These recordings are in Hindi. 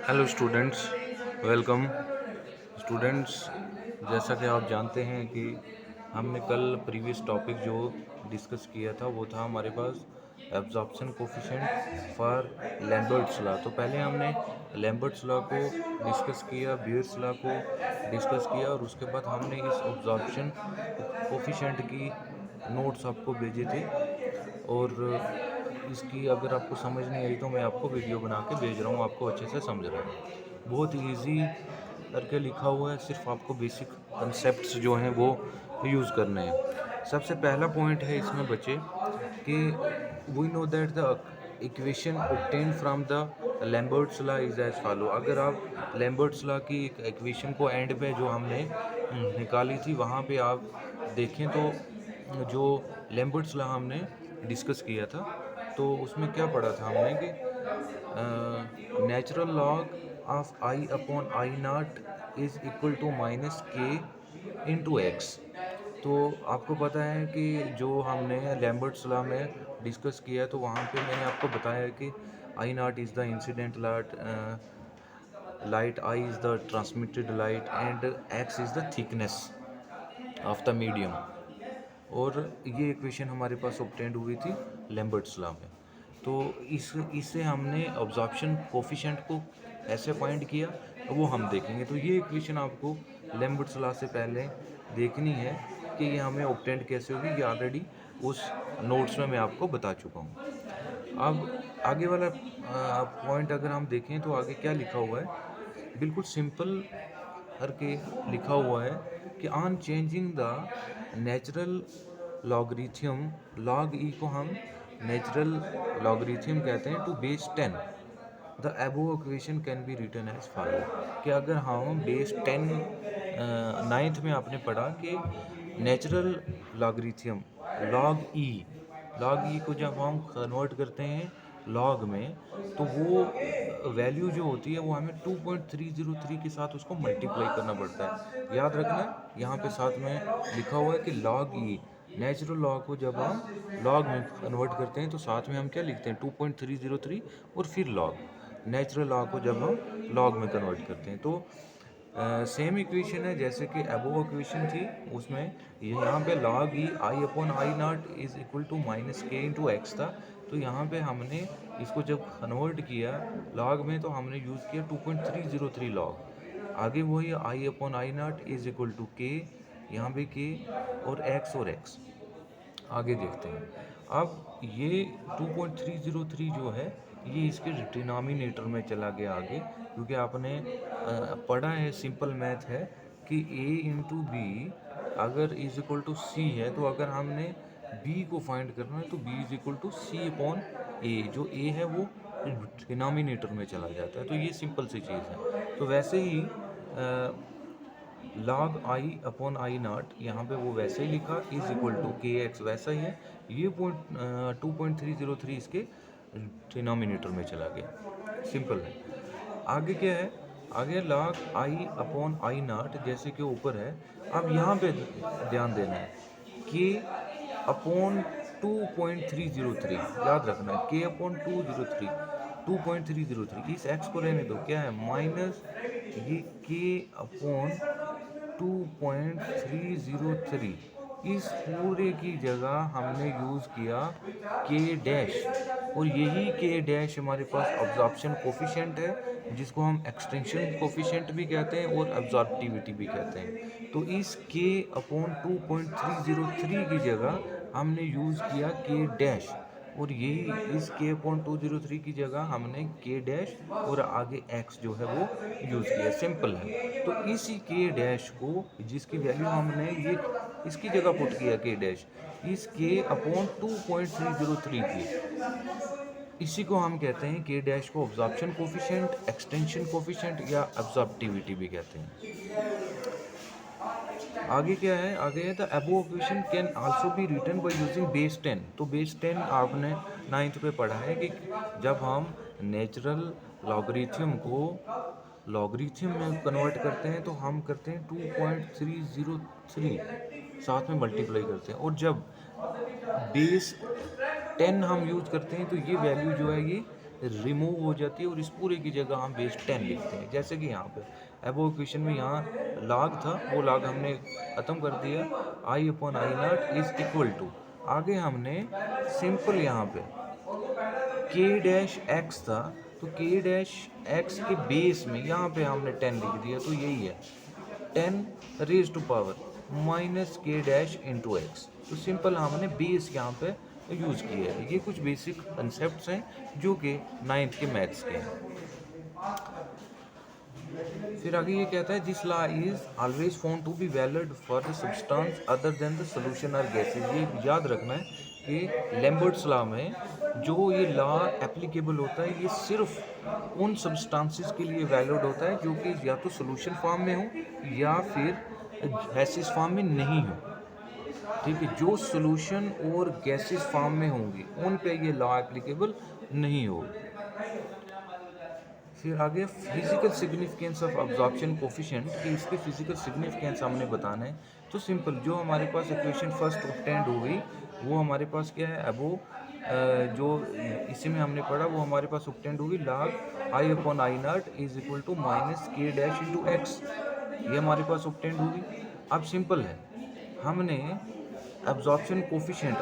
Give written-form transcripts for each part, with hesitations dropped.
Hello students, welcome students. जैसा कि आप जानते हैं कि हमने कल प्रीवियस टॉपिक जो डिस्कस किया था वो था हमारे पास absorption coefficient for Lambert's law. तो पहले हमने लैम्बर्ट्स लॉ को डिस्कस किया, बियर्स लॉ को डिस्कस किया और उसके बाद हमने इस एब्जॉर्प्शन कोफिशिएंट की नोट्स आपको भेजे थे। और इसकी अगर आपको समझ नहीं आई तो मैं आपको वीडियो बना के भेज रहा हूँ, आपको अच्छे से समझ रहा है। बहुत इजी करके लिखा हुआ है, सिर्फ आपको बेसिक कंसेप्ट्स जो हैं वो यूज़ करने हैं। सबसे पहला पॉइंट है इसमें बच्चे कि we know that the equation obtain from the Lambert's law is as follow. अगर आप लैम्बर्ट्स लॉ की एक इक्वेशन को एंड पे जो हमने निकाली थी वहाँ पे आप देखें तो जो लैम्बर्ट्स लॉ हमने डिस्कस किया था तो उसमें क्या पढ़ा था हमने कि natural log of I upon I not is equal to minus K into X. तो आपको पता है कि जो हमने लैम्बर्ट्स लॉ में डिस्कस किया तो वहाँ पे मैंने आपको बताया कि I naught is the incident light, I is the transmitted light and x is the thickness of the medium. और ये इक्वेशन हमारे पास ऑब्टेंड हुई थी लैम्बर्ट्स लॉ में। तो इससे हमने अब्जॉर्प्शन कोफिशिएंट को ऐसे फाइंड किया, वो हम देखेंगे। तो ये इक्वेशन आपको लैम्बर्ट्स लॉ से पहले देखनी है कि ये हमें ऑब्टेंड कैसे होगी। ये ऑलरेडी उस नोट्स में मैं आपको बता चुका हूँ। अब आगे वाला पॉइंट अगर हम देखें तो आगे क्या लिखा हुआ है, बिल्कुल सिंपल करके लिखा हुआ है कि on changing the natural logarithm, log e को हम नेचुरल लॉगरिथम कहते हैं, to base 10 the above equation can be written as follow. कि अगर हम बेस 10 नाइन्थ में आपने पढ़ा कि नेचुरल लॉगरिथम लॉग ई को जब हम कन्वर्ट करते हैं लॉग में तो वो वैल्यू जो होती है वो हमें 2.303 के साथ उसको मल्टीप्लाई करना पड़ता है। याद रखना, यहाँ पे साथ में लिखा हुआ है कि लॉग ई, नेचुरल लॉग को जब हम लॉग में कन्वर्ट करते हैं तो साथ में हम क्या लिखते हैं 2.303 और फिर लॉग। नेचुरल लॉग को जब हम लॉग में कन्वर्ट करते हैं तो सेम इक्वेशन है जैसे कि अबोव इक्वेशन थी उसमें। यहाँ पे log e I upon I not is equal to minus K into X था। तो यहाँ पे हमने इसको जब कन्वर्ट किया लॉग में तो हमने यूज़ किया 2.303 लॉग। आगे वही I upon I not is equal to k, यहाँ पे के और एक्स आगे देखते हैं। अब ये 2.303 जो है ये इसके डिनोमिनेटर में चला गया आगे, क्योंकि आपने पढ़ा है, सिंपल मैथ है कि a इंटू बी अगर इज इक्वल टू सी है तो अगर हमने b को फाइंड करना है तो b is equal to c upon a. जो a है वो डिनोमिनेटर में चला जाता है, तो ये सिंपल सी चीज़ है। तो वैसे ही log I upon I naught यहाँ पे वो वैसे ही लिखा is equal to k x, वैसा ही है। ये 2.303 इसके डिनोमिनेटर में चला गया, सिंपल है। आगे क्या है, आगे log I upon I not जैसे कि ऊपर है। अब यहाँ पे ध्यान देना है कि अपॉन 2.303, याद रखना है के अपॉन 2.303। इस एक्स को रहने दो, क्या है माइनस ये के अपॉन 2.303। इस पूरे की जगह हमने यूज़ किया के डैश, और यही के डैश हमारे पास अब्जॉर्प्शन कोफिशिएंट है जिसको हम एक्सटेंशन कोफिशिएंट भी कहते हैं और अब्जॉर्प्टिविटी भी कहते हैं। तो इस के अपॉन 2.303 की जगह हमने यूज़ किया के डैश, और यही इस के अपॉन 203 की जगह हमने के डैश और आगे एक्स जो है वो यूज़ किया, सिंपल है। तो इसी के डैश को जिसकी वैल्यू हमने ये इसकी जगह पुट किया के डैश, इस के अपॉन 2.303 की, इसी को हम कहते हैं के डैश को अब्जॉर्प्शन कोफिशिएंट, एक्सटेंशन कोफिशिएंट या अब्जॉर्प्टिविटी भी कहते हैं। आगे क्या है, आगे है the above equation can also be written by using base 10। तो बेस 10 आपने नाइन्थ पे पढ़ा है कि जब हम नेचुरल लॉगरिथम को लॉगरिथम में कन्वर्ट करते हैं तो हम करते हैं 2.303 साथ में मल्टीप्लाई करते हैं, और जब बेस 10 हम यूज करते हैं तो ये वैल्यू जो है ये रिमूव हो जाती है और इस पूरे की जगह हम बेस 10 लिखते हैं। जैसे कि यहाँ पे अबव इक्वेशन में यहाँ log था, वो log हमने ख़त्म कर दिया, i upon I not is equal to, आगे हमने सिंपल यहाँ पे k डैश x था, तो k डैश x के बेस में यहाँ पे हमने 10 लिख दिया, तो यही है 10 raise to power minus K dash into X. तो सिंपल हमने बेस यहाँ पे यूज़ किया है। ये कुछ बेसिक कंसेप्ट हैं जो कि 9th के मैथ्स के हैं। फिर आगे ये कहता है this law is always found to be valid for the substance other than the solution और गैसेज। ये याद रखना है कि लैम्बर्ट्स लॉ में जो ये लॉ एप्लीकेबल होता है ये सिर्फ उन सब्सटेंसेस के लिए वैलिड होता है जो कि या तो सॉल्यूशन फॉर्म में हो या फिर गैसेज फॉर्म में नहीं हो। ठीक है, जो सॉल्यूशन और गैसेज फॉर्म में होंगी उन पे ये लॉ एप्लीकेबल नहीं होगी। फिर आगे physical significance of absorption coefficient, कि इसके फिजिकल सिग्निफिकेंस हमने बताना है। तो सिंपल जो हमारे पास इक्वेशन फर्स्ट ऑब्टेंड हो गई वो हमारे पास क्या है, अबो जो इसी में हमने पढ़ा वो हमारे पास ऑब्टेंड होगी log I upon I not is equal to minus K dash into X, ये हमारे पास ऑब्टेंड होगी। अब सिंपल है, हमने अब्जॉर्प्शन कोफिशिएंट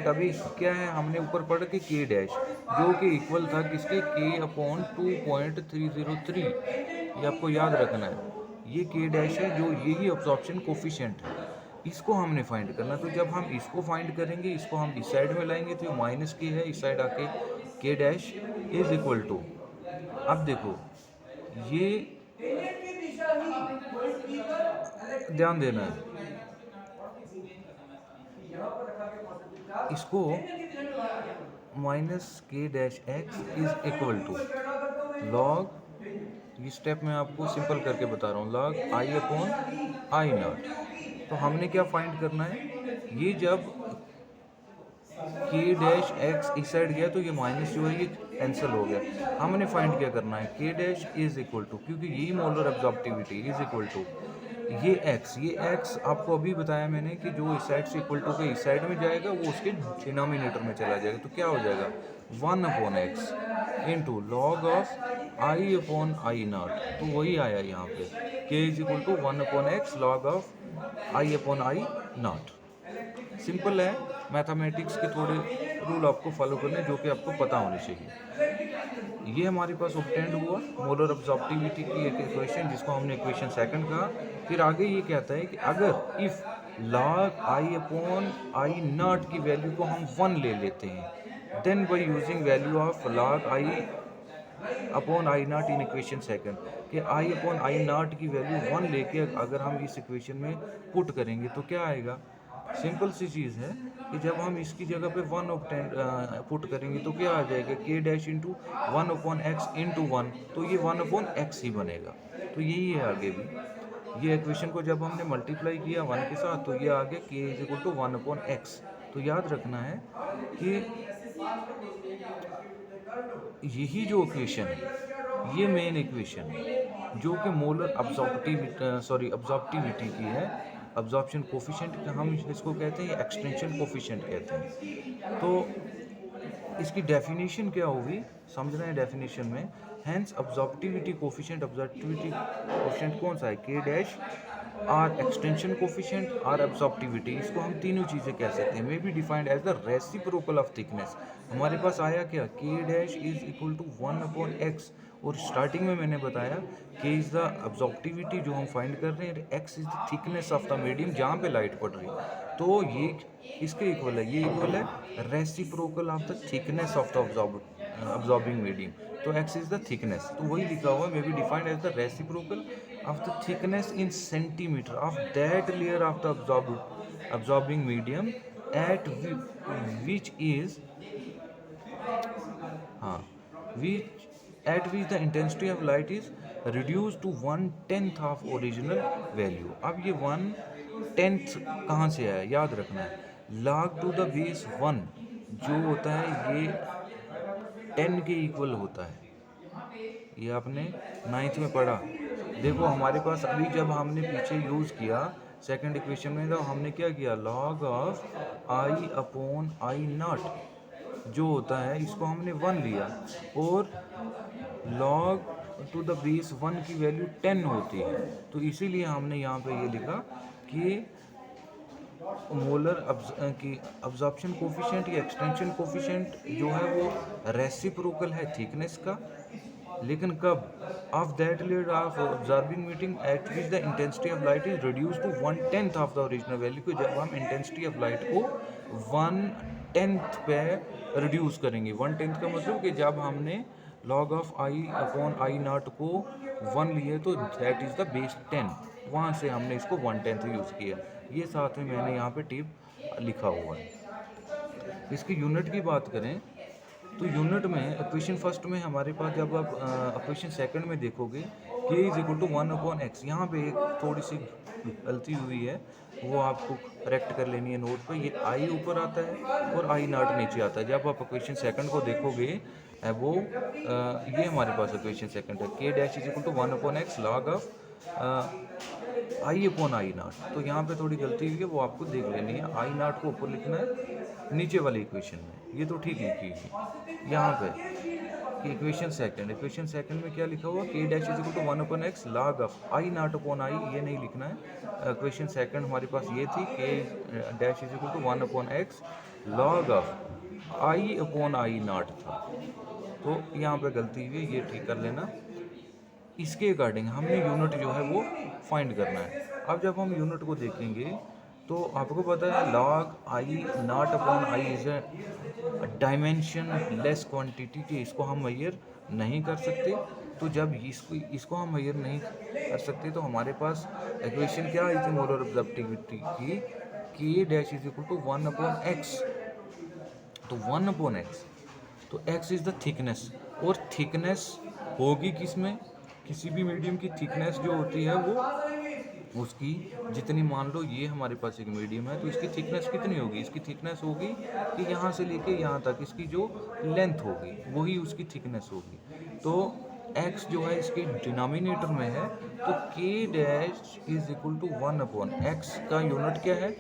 अभी क्या है, हमने ऊपर पढ़ा कि के डैश जो कि इक्वल था किसके, के अपॉन 2.303, ये आपको याद रखना है। ये के डैश है जो यही अब्जॉर्प्शन कोफिशिएंट है, इसको हमने फाइंड करना। तो जब हम इसको फाइंड करेंगे इसको हम इस साइड में लाएंगे तो माइनस के है, इस साइड आके के डैश इज इक्वल टू, अब देखो ये ध्यान देना है, इसको minus K dash X is equal to log, ये स्टेप मैं आपको सिंपल करके बता रहा हूँ, log I upon I not. तो हमने क्या फाइंड करना है, ये जब के डैश एक्स इस साइड गया तो ये माइनस जो है ये कैंसिल हो गया। हमने फाइंड क्या करना है, K dash is equal to, क्योंकि यही molar absorptivity is equal to ये एक्स आपको अभी बताया मैंने कि जो इस साइड से इक्वल टू के इस साइड में जाएगा वो उसके डिनोमिनेटर में चला जाएगा, तो क्या हो जाएगा 1 upon X into log of I upon I not. तो वही आया यहाँ पे K is equal to 1 upon X log of I upon I naught. Simple है, मैथमेटिक्स के थोड़े रूल आपको फॉलो करने जो कि आपको पता होने चाहिए। ये हमारे पास ऑब्टेंड हुआ मोलर एब्जॉर्प्टिविटी की एक इक्वेशन जिसको हमने इक्वेशन सेकंड कहा। फिर आगे ये कहता है कि अगर if log I upon I naught की वैल्यू को हम 1 ले लेते हैं, then by using value of log I upon I naught in equation second, कि आई अपॉन आई नॉट की वैल्यू 1 लेके अगर हम इस इक्वेशन में पुट करेंगे तो क्या आएगा, सिंपल सी चीज़ है कि जब हम इसकी जगह पे 1 पुट करेंगे तो क्या आ जाएगा, के dash into 1 upon X into 1, तो ये 1 अपॉन एक्स ही बनेगा। तो यही है आगे भी, ये इक्वेशन को जब हमने मल्टीप्लाई किया 1 के साथ तो ये आ गया K is equal to 1 upon X. तो याद रखना है कि यही जो इक्वेशन है ये मेन इक्वेशन है जो कि मोलर अब्जॉर्प्टिविटी की है। अब्जॉर्प्शन कोफिशिएंट हम इसको कहते हैं, एक्सटेंशन कोफिशिएंट कहते हैं। तो इसकी डेफिनेशन क्या होगी समझना है डेफिनेशन में, हैंस अब्जॉर्प्टिविटी कोफिशिएंट कौन सा है, K dash or extension coefficient or absorptivity, इसको हम तीनों चीज़ें कह सकते हैं। May be defined as the reciprocal of thickness. हमारे पास आया क्या, K dash is equal to 1 upon X, और स्टार्टिंग में मैंने बताया कि इज़ द अब्जॉर्प्टिविटी जो हम फाइंड कर रहे हैं, x is the thickness of the medium जहाँ पे लाइट पड़ रही है, तो ये इसके इक्वल है, ये इक्वल है reciprocal of the thickness of the absorbing medium. तो एक्स इज द थिकनेस, तो वही लिखा हुआ है, may be defined as the reciprocal of the thickness in centimeter of that layer of the absorbing medium at which is which at which the intensity of light is reduced to 1/10 of original value। अब ये 1/10 कहाँ से आया, याद रखना है, log to the base 1 जो होता है ये 10 के इक्वल होता है, ये आपने 9th में पढ़ा। देखो हमारे पास अभी जब हमने पीछे यूज़ किया सेकंड इक्वेशन में, तो हमने क्या किया, log of I upon I not, जो होता है इसको हमने 1 लिया और log टू द बेस 1 की वैल्यू 10 होती है, तो इसीलिए हमने यहाँ पे ये लिखा कि मोलर की अब्जॉर्प्शन कोफिशिएंट या एक्सटेंशन कोफिशिएंट जो है वो रेसिप्रोकल है थिकनेस का, लेकिन कब? Of that layer of observing meeting at which the intensity of light is reduce to 1/10 of the original value को, जब हम इंटेंसिटी ऑफ लाइट को 1/10 पे रिड्यूस करेंगे। 1/10 का मतलब कि जब हमने log of I upon I not को 1 लिए तो दैट इज द बेस 10, वहाँ से हमने इसको 1/10 यूज़ किया। ये साथ में मैंने यहाँ पे टिप लिखा हुआ है। इसकी यूनिट की बात करें तो यूनिट में इक्वेशन फर्स्ट में हमारे पास, जब आप इक्वेशन सेकंड में देखोगे k is equal to 1/x, यहाँ पे एक थोड़ी सी गलती हुई है, वो आपको करेक्ट कर लेनी है नोट पे। ये i ऊपर आता है और i नॉट नीचे आता है। जब आप इक्वेशन सेकंड को देखोगे वो ये हमारे पास इक्वेशन सेकंड है, k dash is equal to 1/x log of I upon I not. तो यहाँ पे थोड़ी गलती हुई है, वो आपको देख लेनी है। आई नॉट को ऊपर लिखना है नीचे वाली इक्वेशन में, ये तो ठीक लिखी है यहाँ पे कि इक्वेशन सेकंड में क्या लिखा हुआ, k dash is equal to 1/x log of I nought upon I, ये नहीं लिखना है। इक्वेशन सेकंड हमारे पास ये थी, k dash is equal to 1/x log of I upon I nought था, तो यहाँ पे गलती हुई, ये ठीक कर लेना। इसके अकॉर्डिंग हमने यूनिट जो है वो फाइंड करना है। अब जब हम यूनिट को देखेंगे तो आपको पता है log I nought upon I is a dimension less quantity, कि इसको हम मेजर नहीं कर सकते। तो जब इसको हम मेजर नहीं कर सकते तो हमारे पास इक्वेशन क्या आई थी मोलर ऑब्जर्विटी की, k dash is equal to 1/x। तो 1/x, तो x इज द थिकनेस, और थिकनेस होगी किसमें, किसी भी मीडियम की थिकनेस जो होती है वो उसकी जितनी, मान लो ये हमारे पास एक मीडियम है तो इसकी थिकनेस कितनी होगी, इसकी थिकनेस होगी कि यहाँ से लेके यहाँ तक इसकी जो लेंथ होगी वही उसकी थिकनेस होगी। तो x जो है इसके डिनोमिनेटर में है, तो k dash is equal to 1/x का यूनिट क्या है,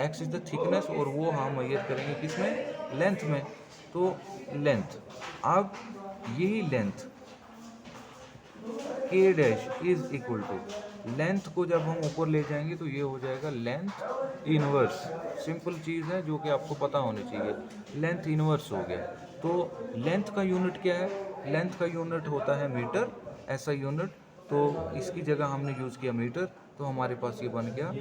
x इज द थिकनेस, और वो हम मेजर करेंगे किसमें, लेंथ में। तो लेंथ, अब यही length k dash is equal to, length को जब हम ऊपर ले जाएंगे तो ये हो जाएगा लेंथ इनवर्स। सिंपल चीज़ है जो कि आपको पता होनी चाहिए, लेंथ इनवर्स हो गया। तो लेंथ का यूनिट क्या है, लेंथ का यूनिट होता है मीटर, ऐसा यूनिट, तो इसकी जगह हमने यूज़ किया मीटर, तो हमारे पास ये बन गया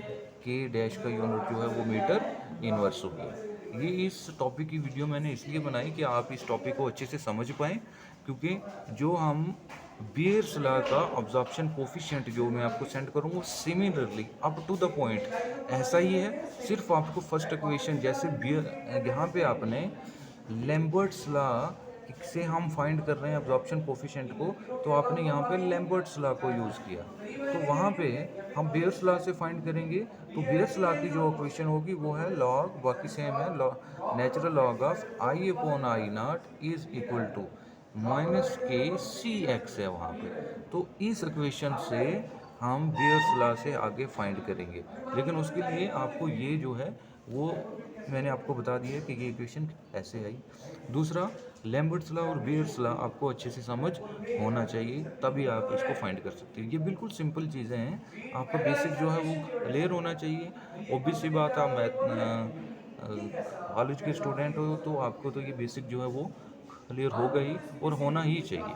k डैश का यूनिट जो है वो मीटर इनवर्स हो गया। ये इस टॉपिक की वीडियो मैंने इसलिए बनाई कि आप इस टॉपिक को अच्छे से समझ पाएँ, क्योंकि जो हम बियर्स लॉ का ऑब्जॉर्प्शन कोफिशिएंट जो मैं आपको सेंड करूँगा वो similarly up to the point ऐसा ही है। सिर्फ आपको फर्स्ट इक्वेशन जैसे बियर, यहाँ पे आपने लैम्बर्ट्स लॉ से हम फाइंड कर रहे हैं ऑब्जॉर्प्शन कोफिशिएंट को, तो आपने यहाँ पे लैम्बर्ट्स लॉ को यूज़ किया। तो वहाँ पे हम बियर्स लॉ से फाइंड करेंगे, तो बियर्स लॉ की जो इक्वेशन होगी वो है लॉग, बाकी सेम है, natural log of I upon I not is equal to -k/cx है वहाँ पे। तो इस इक्वेशन से हम बियर्स लॉ से आगे फाइंड करेंगे, लेकिन उसके लिए आपको ये जो है वो मैंने आपको बता दिया कि ये इक्वेशन ऐसे आई। दूसरा, लैम्बर्ट्स लॉ और बियर्स लॉ आपको अच्छे से समझ होना चाहिए, तभी आप इसको फाइंड कर सकते हैं। ये बिल्कुल सिंपल चीज़ें हैं, आपका बेसिक जो है वो क्लियर होना चाहिए। ऑब्वियस सी बात, आप कॉलेज के स्टूडेंट हो तो आपको तो ये बेसिक जो है वो क्लियर होगा ही और होना ही चाहिए।